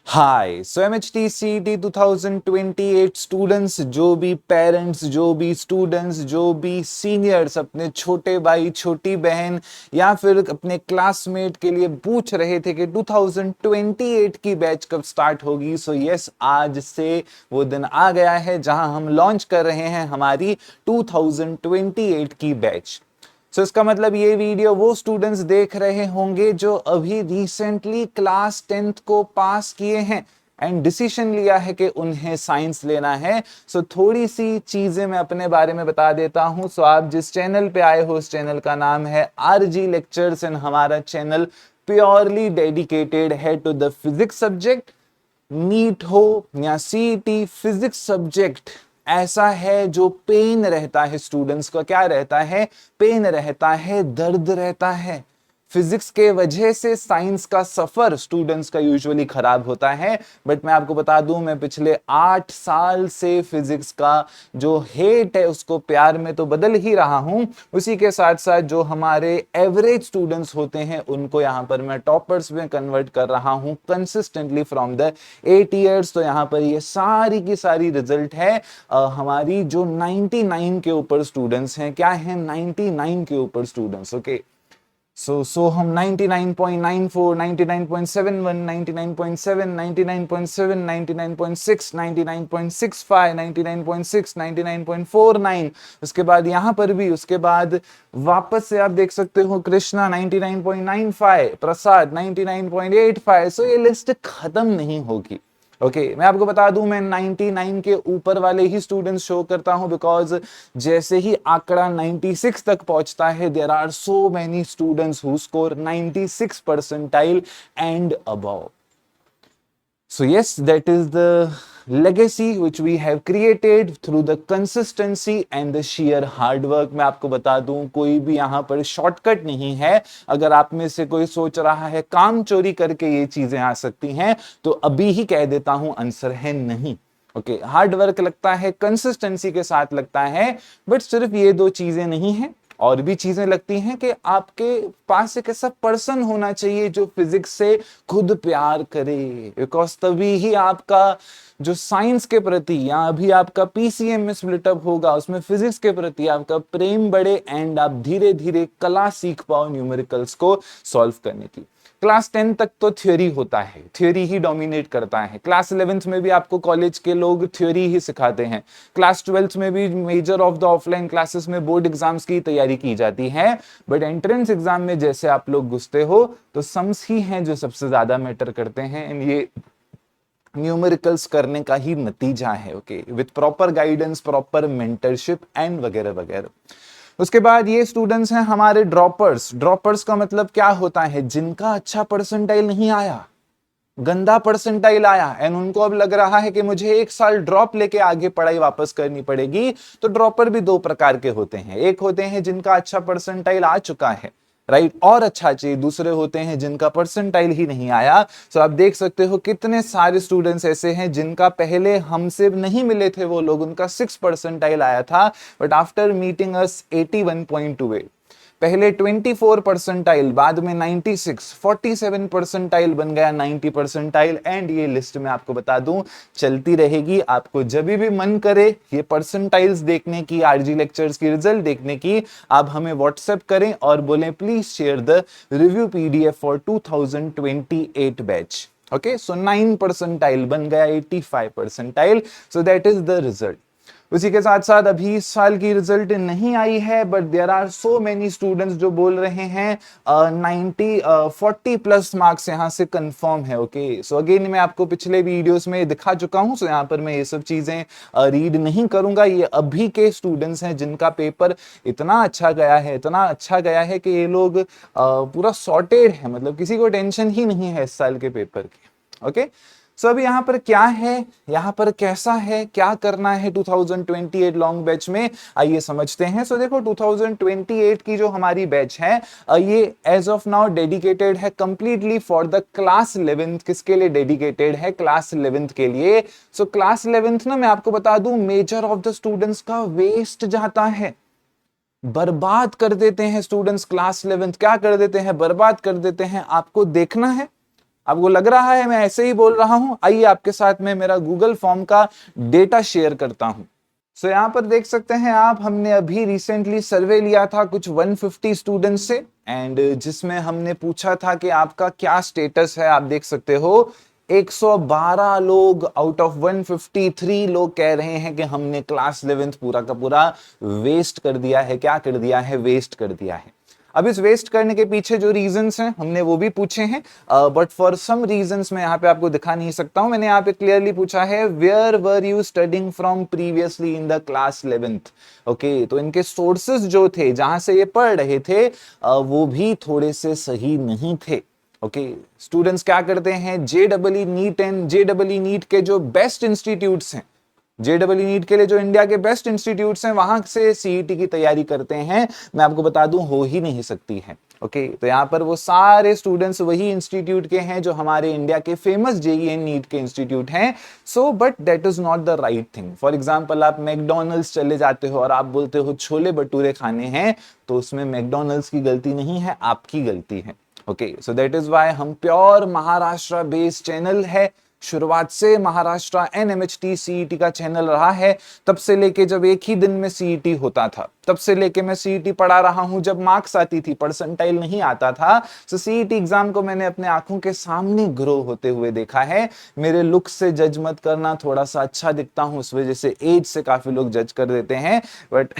हाय सो MHTCET 2028 students, जो भी parents, जो भी स्टूडेंट्स, जो भी सीनियर्स अपने छोटे भाई छोटी बहन या फिर अपने क्लासमेट के लिए पूछ रहे थे कि 2028 की बैच कब स्टार्ट होगी। सो यस, आज से वो दिन आ गया है जहां हम लॉन्च कर रहे हैं हमारी 2028 की बैच। सो इसका मतलब ये वीडियो वो स्टूडेंट्स देख रहे होंगे जो अभी रिसेंटली क्लास 10th को पास किए हैं एंड डिसीजन लिया है कि उन्हें साइंस लेना है। सो थोड़ी सी चीजें मैं अपने बारे में बता देता हूं। सो आप जिस चैनल पे आए हो उस चैनल का नाम है RG लेक्चर्स एंड हमारा चैनल प्योरली डेडिकेटेड है to the physics subject. NEET हो या सीईटी, फिजिक्स सब्जेक्ट ऐसा है जो पेन रहता है स्टूडेंट्स का। क्या रहता है? पेन रहता है, दर्द रहता है। फिजिक्स के वजह से साइंस का सफर स्टूडेंट्स का यूजुअली खराब होता है। बट मैं आपको बता दूं, मैं पिछले 8 साल से फिजिक्स का जो हेट है उसको प्यार में तो बदल ही रहा हूं। उसी के साथ साथ जो हमारे एवरेज स्टूडेंट्स होते हैं उनको यहां पर मैं टॉपर्स में कन्वर्ट कर रहा हूं कंसिस्टेंटली फ्रॉम द 8 ईयर्स। तो यहां पर ये सारी की सारी रिजल्ट है हमारी जो 99 के ऊपर स्टूडेंट्स हैं। क्या है? 99 के ऊपर स्टूडेंट्स। ओके, सो हम 99.94, 99.71, 99.7, 99.7, 99.6, 99.65, 99.6, 99.49, उसके बाद यहां पर भी, उसके बाद वापस से आप देख सकते हो कृष्णा 99.95, प्रसाद 99.85। सो ये लिस्ट खत्म नहीं होगी। ओके, मैं आपको बता दूं, मैं 99 के ऊपर वाले ही स्टूडेंट्स शो करता हूं बिकॉज जैसे ही आंकड़ा 96 तक पहुंचता है there are so many students who score 96 percentile and above. So yes, that is the legacy which we have created through the consistency and the sheer hard work। मैं आपको बता दूं, कोई भी यहाँ पर शॉर्टकट नहीं है। अगर आप में से कोई सोच रहा है काम चोरी करके ये चीजें आ सकती हैं, तो अभी ही कह देता हूं आंसर है नहीं। ओके, हार्ड वर्क लगता है, कंसिस्टेंसी के साथ लगता है, बट सिर्फ ये दो चीजें नहीं है, और भी चीजें लगती हैं कि आपके पास एक ऐसा पर्सन होना चाहिए जो फिजिक्स से खुद प्यार करे। बिकॉज तभी ही आपका जो साइंस के प्रति या अभी आपका PCM में स्प्लिट अप होगा, उसमें फिजिक्स के प्रति आपका प्रेम बढ़े एंड आप धीरे धीरे कला सीख पाओ न्यूमेरिकल्स को सॉल्व करने की। क्लास 10 तक तो थ्योरी होता है, थ्योरी ही डोमिनेट करता है। क्लास 11th में भी आपको कॉलेज के लोग थ्योरी ही सिखाते हैं। क्लास 12th में भी measure of the offline classes में बोर्ड एग्जाम्स की तैयारी की जाती है। बट एंट्रेंस एग्जाम में जैसे आप लोग घुसते हो तो सम्स ही हैं जो सबसे ज्यादा मैटर करते हैं एंड ये न्यूमेरिकल्स करने का ही नतीजा है। Okay, with proper guidance, proper mentorship and वगैरह वगैरह। उसके बाद ये स्टूडेंट्स हैं हमारे ड्रॉपर्स। ड्रॉपर्स का मतलब क्या होता है? जिनका अच्छा परसेंटाइल नहीं आया, गंदा परसेंटाइल आया एंड उनको अब लग रहा है कि मुझे 1 साल ड्रॉप लेके आगे पढ़ाई वापस करनी पड़ेगी। तो ड्रॉपर भी 2 प्रकार के होते हैं। एक होते हैं जिनका अच्छा परसेंटाइल आ चुका है, राइट, और अच्छा चाहिए। दूसरे होते हैं जिनका परसेंटाइल ही नहीं आया। सो आप देख सकते हो कितने सारे स्टूडेंट्स ऐसे हैं जिनका पहले हमसे नहीं मिले थे वो लोग, उनका 6 परसेंटाइल आया था, बट आफ्टर मीटिंग अस 81.28, पहले 24 परसेंटाइल, बाद में 96, 47 परसेंटाइल बन गया 90 परसेंटाइल। एंड ये लिस्ट में आपको बता दूं चलती रहेगी। आपको जब भी मन करे ये परसेंटाइल्स देखने की, RG लेक्चर्स की रिजल्ट देखने की, आप हमें व्हाट्सएप करें और बोलें please share the review PDF for 2028 batch. Okay, so 9 percentile बन गया 85 percentile. So that is the result. उसी के साथ साथ अभी इस साल की रिजल्ट नहीं आई है, but there are so many students जो बोल रहे हैं 40 प्लस मार्क्स यहां से कंफर्म है। ओके, सो अगेन मैं आपको पिछले वीडियोस में दिखा चुका हूं, सो यहां पर मैं ये सब चीजें रीड नहीं करूंगा। ये अभी के स्टूडेंट्स हैं जिनका पेपर इतना अच्छा गया है, इतना अच्छा गया है कि ये लोग पूरा सॉर्टेड है, मतलब किसी को टेंशन ही नहीं है इस साल के पेपर की। ओके, सो अभी यहाँ पर क्या है, यहाँ पर कैसा है, क्या करना है 2028 लॉन्ग बैच में, आइए समझते हैं। सो देखो 2028 की जो हमारी बैच है ये एज ऑफ नाउ डेडिकेटेड है completely for the class 11th। किसके लिए डेडिकेटेड है? क्लास 11th के लिए। सो क्लास 11th ना, मैं आपको बता दूं, मेजर ऑफ द स्टूडेंट्स का वेस्ट जाता है, बर्बाद कर देते हैं स्टूडेंट्स। क्लास 11th क्या कर देते हैं? बर्बाद कर देते हैं। आपको देखना है, आपको लग रहा है मैं ऐसे ही बोल रहा हूं? आइए आपके साथ में मेरा गूगल फॉर्म का डेटा शेयर करता हूं। सो यहाँ पर देख सकते हैं आप, हमने अभी रिसेंटली सर्वे लिया था कुछ 150 स्टूडेंट्स से, एंड जिसमें हमने पूछा था कि आपका क्या स्टेटस है। आप देख सकते हो 112 लोग आउट ऑफ 153 लोग कह रहे हैं कि हमने क्लास 11th पूरा का पूरा वेस्ट कर दिया है। क्या कर दिया है? वेस्ट कर दिया है। अब इस वेस्ट करने के पीछे जो रीजंस हैं हमने वो भी पूछे हैं, बट फॉर सम रीजंस मैं यहाँ पे आपको दिखा नहीं सकता हूं। मैंने यहाँ पे क्लियरली पूछा है where were you studying from previously in the class 11th। Okay, तो इनके सोर्सेज जो थे जहां से ये पढ़ रहे थे वो भी थोड़े से सही नहीं थे। ओके, स्टूडेंट्स क्या करते हैं, जेडबलई नीट एंड जेडबलई नीट के जो बेस्ट इंस्टीट्यूट्स हैं, जेडबलई नीट के लिए जो इंडिया के बेस्ट इंस्टीट्यूट्स हैं, वहां से सीईटी की तैयारी करते हैं। मैं आपको बता दूं हो ही नहीं सकती है। ओके, तो यहाँ पर वो सारे स्टूडेंट्स वही इंस्टीट्यूट के हैं जो हमारे इंडिया के फेमस जेईई एंड नीट के इंस्टीट्यूट हैं। So but that is not the right thing. For example, आप मैकडॉनल्ड्स चले जाते हो और आप बोलते हो छोले भटूरे खाने हैं, तो उसमें मैकडॉनल्ड्स की गलती नहीं है, आपकी गलती है। Okay, so that is why हम प्योर महाराष्ट्र बेस्ड चैनल है। शुरुआत से महाराष्ट्र एनएमएचटी सीईटी का चैनल रहा है, तब से लेके जब एक ही दिन में सीईटी होता था, तब से लेके मैं सीईटी पढ़ा रहा हूं। जब मार्क्स आती थी, परसेंटाइल नहीं आता था, तो सीईटी एग्जाम को मैंने अपने आंखों के सामने ग्रो होते हुए देखा है। मेरे लुक से जज मत करना, थोड़ा सा अच्छा दिखता हूं उस वजह से एज से काफी लोग जज कर देते हैं, but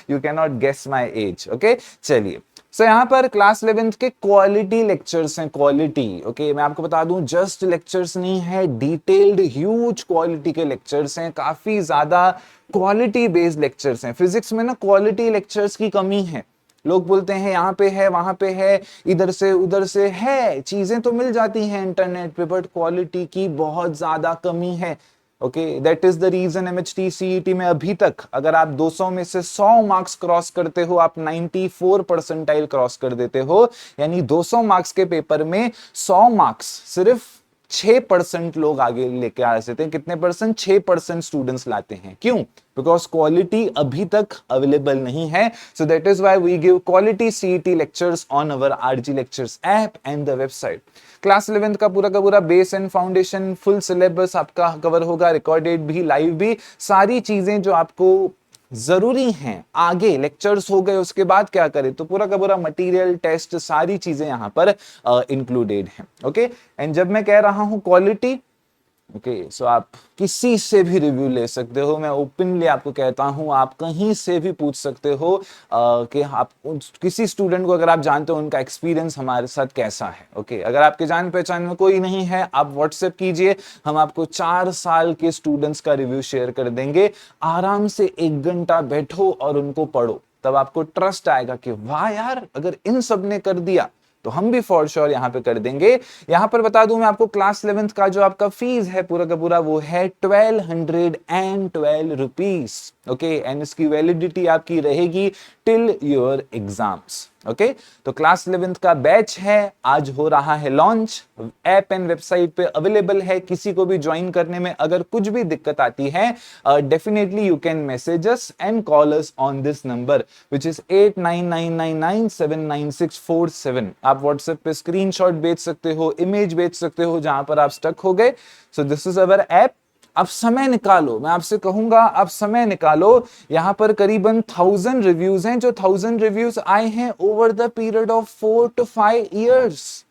you can not guess my age. Okay, चलिए। सो यहाँ पर क्लास 11th के क्वालिटी लेक्चर्स हैं, क्वालिटी। ओके, मैं आपको बता दूं जस्ट लेक्चर्स नहीं है, डिटेल्ड ह्यूज क्वालिटी के लेक्चर्स हैं, काफी ज्यादा क्वालिटी बेस्ड लेक्चर्स हैं। फिजिक्स में ना क्वालिटी लेक्चर्स की कमी है। लोग बोलते हैं यहाँ पे है, वहां पे है, इधर से उधर से है, चीजें तो मिल जाती हैं इंटरनेट पे, बट क्वालिटी की बहुत ज्यादा कमी है। Okay, that is the reason MHT CET में अभी तक अगर आप 200 में से 100 मार्क्स क्रॉस करते हो, आप 94 परसेंटाइल क्रॉस कर देते हो, यानी 200 मार्क्स के पेपर में 100 मार्क्स सिर्फ 6% लोग आगे लेके आ सकते हैं। कितने परसेंट? 6% स्टूडेंट्स लाते हैं। क्यों? बिकॉज क्वालिटी अभी तक अवेलेबल नहीं है। So that is why we give quality CET lectures on our RG lectures app and the website. Class 11th का पूरा base and foundation full syllabus आपका कवर होगा, रिकॉर्डेड भी, लाइव भी, सारी चीजें जो आपको जरूरी हैं। आगे लेक्चर्स हो गए, उसके बाद क्या करें, तो पूरा मटेरियल, टेस्ट, सारी चीजें यहां पर इंक्लूडेड हैं। ओके, एंड जब मैं कह रहा हूं क्वालिटी, ओके, सो आप किसी से भी रिव्यू ले सकते हो। मैं ओपनली आपको कहता हूं, आप कहीं से भी पूछ सकते हो कि आप किसी स्टूडेंट को अगर आप जानते हो उनका एक्सपीरियंस हमारे साथ कैसा है। ओके, अगर आपके जान पहचान में कोई नहीं है, आप व्हाट्सएप कीजिए, हम आपको 4 साल के स्टूडेंट्स का रिव्यू शेयर कर देंगे। आराम से 1 घंटा बैठो और उनको पढ़ो, तब आपको ट्रस्ट आएगा कि वाह यार, अगर इन सब ने कर दिया तो हम भी फॉर श्योर यहाँ पे कर देंगे। यहाँ पर बता दूं मैं आपको, क्लास 11th का जो आपका फीस है पूरा का पूरा, वो है 1212 रुपीज। ओके, एंड इसकी वैलिडिटी आपकी रहेगी टिल योर एग्जाम्स। ओके, तो क्लास 11th का बैच है, आज हो रहा है लॉन्च, ऐप एंड वेबसाइट पे अवेलेबल है। किसी को भी ज्वाइन करने में अगर कुछ भी दिक्कत आती है, definitely you can message us and call us on this number which is 8999979647। आप व्हाट्सएप पे स्क्रीनशॉट भेज सकते हो, इमेज भेज सकते हो जहां पर आप स्टक हो गए। So this is our app. अब समय निकालो, मैं आपसे कहूंगा अब समय निकालो। यहां पर करीबन 1000 रिव्यूज हैं, जो 1000 रिव्यूज आए हैं over the period of 4 to 5 years।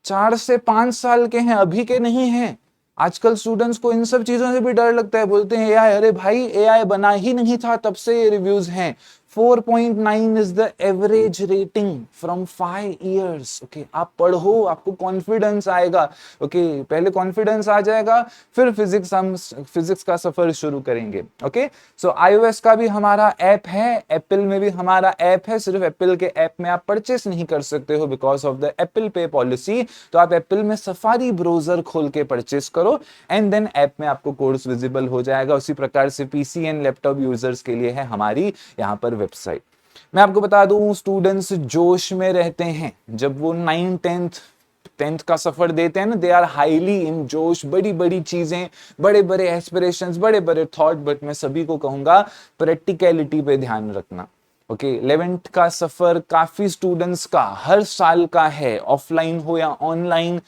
4 से 5 साल के हैं, अभी के नहीं हैं। आजकल स्टूडेंट्स को इन सब चीजों से भी डर लगता है, बोलते हैं एआई, अरे भाई एआई बना ही नहीं था तब से ये रिव्यूज हैं। 4.9 is the average rating from 5 years। Okay, आप पढ़ो, आपको कॉन्फिडेंस आएगा। ओके, पहले कॉन्फिडेंस आ जाएगा, फिर फिजिक्स का सफर शुरू करेंगे। ओके, सो iOS का भी हमारा ऐप है, एप्पल में भी हमारा ऐप है। सिर्फ एप्पल के ऐप में आप परचेस नहीं कर सकते हो बिकॉज ऑफ द एप्पल पे पॉलिसी, तो आप एप्पल में सफारी ब्राउजर खोल के परचेस करो एंड देन ऐप में आपको कोर्स विजिबल हो जाएगा। उसी प्रकार से पीसी एंड लैपटॉप यूजर्स के लिए है हमारी यहाँ पर वेबसाइट। मैं आपको बता दूं, स्टूडेंट्स जोश में रहते हैं जब वो 9th 10th का सफर देते हैं ना, दे आर हाईली इन जोश, बड़ी बड़ी चीजें, बड़े बड़े एस्पिरेशंस, बड़े बड़े थॉट। बट मैं सभी को कहूंगा प्रैक्टिकलिटी पे ध्यान रखना। ओके, 11th का सफर काफी स्टूडेंट्स का हर साल का है, ऑफलाइन हो या ऑनलाइन।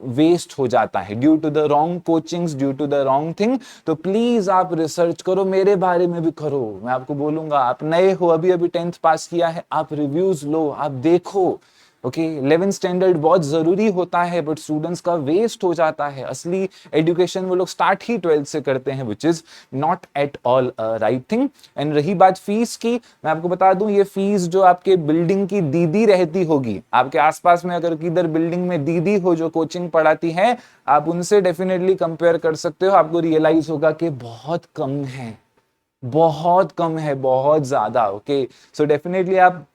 वेस्ट हो जाता है due to the wrong coachings, due to the wrong thing. तो प्लीज आप रिसर्च करो, मेरे बारे में भी करो। मैं आपको बोलूंगा, आप नए हो, अभी अभी 10th पास किया है, आप रिव्यूज लो, आप देखो। ओके 11th स्टैंडर्ड बहुत जरूरी होता है, बट स्टूडेंट्स का वेस्ट हो जाता है। असली एजुकेशन वो लोग स्टार्ट ही 12th से करते हैं, which is not at all right thing. And रही बात फीस की, मैं आपको बता दूं, ये फीस जो आपके बिल्डिंग की दीदी रहती होगी, आपके आसपास में अगर किधर बिल्डिंग में दीदी हो जो कोचिंग पढ़ाती है, आप उनसे डेफिनेटली कंपेयर कर सकते हो। आपको रियलाइज होगा कि बहुत कम है, बहुत कम है, बहुत ज्यादा। ओके सो डेफिनेटली आप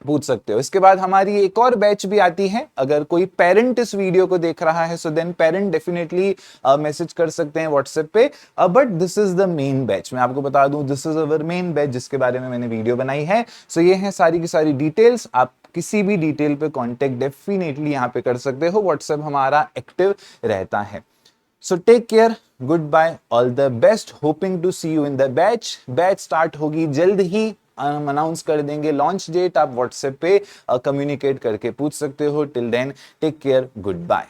पूछ सकते हो। इसके बाद हमारी एक और बैच भी आती है। अगर कोई पेरेंट इस वीडियो को देख रहा है, so then parent definitely message कर सकते हैं व्हाट्सएप पे। But this is the main batch, मैं आपको बता दूं, this is our main batch जिसके बारे में मैंने वीडियो बनाई है। सो ये है सारी की सारी डिटेल्स। आप किसी भी डिटेल पे कांटेक्ट डेफिनेटली यहाँ पे कर सकते हो, व्हाट्सएप हमारा एक्टिव रहता है। So take care, goodbye, all the best, hoping to see you in the batch. Batch start होगी जल्द ही, हम अनाउंस कर देंगे लॉन्च डेट। आप व्हाट्सएप पे कम्युनिकेट करके पूछ सकते हो। Till then take care, good bye.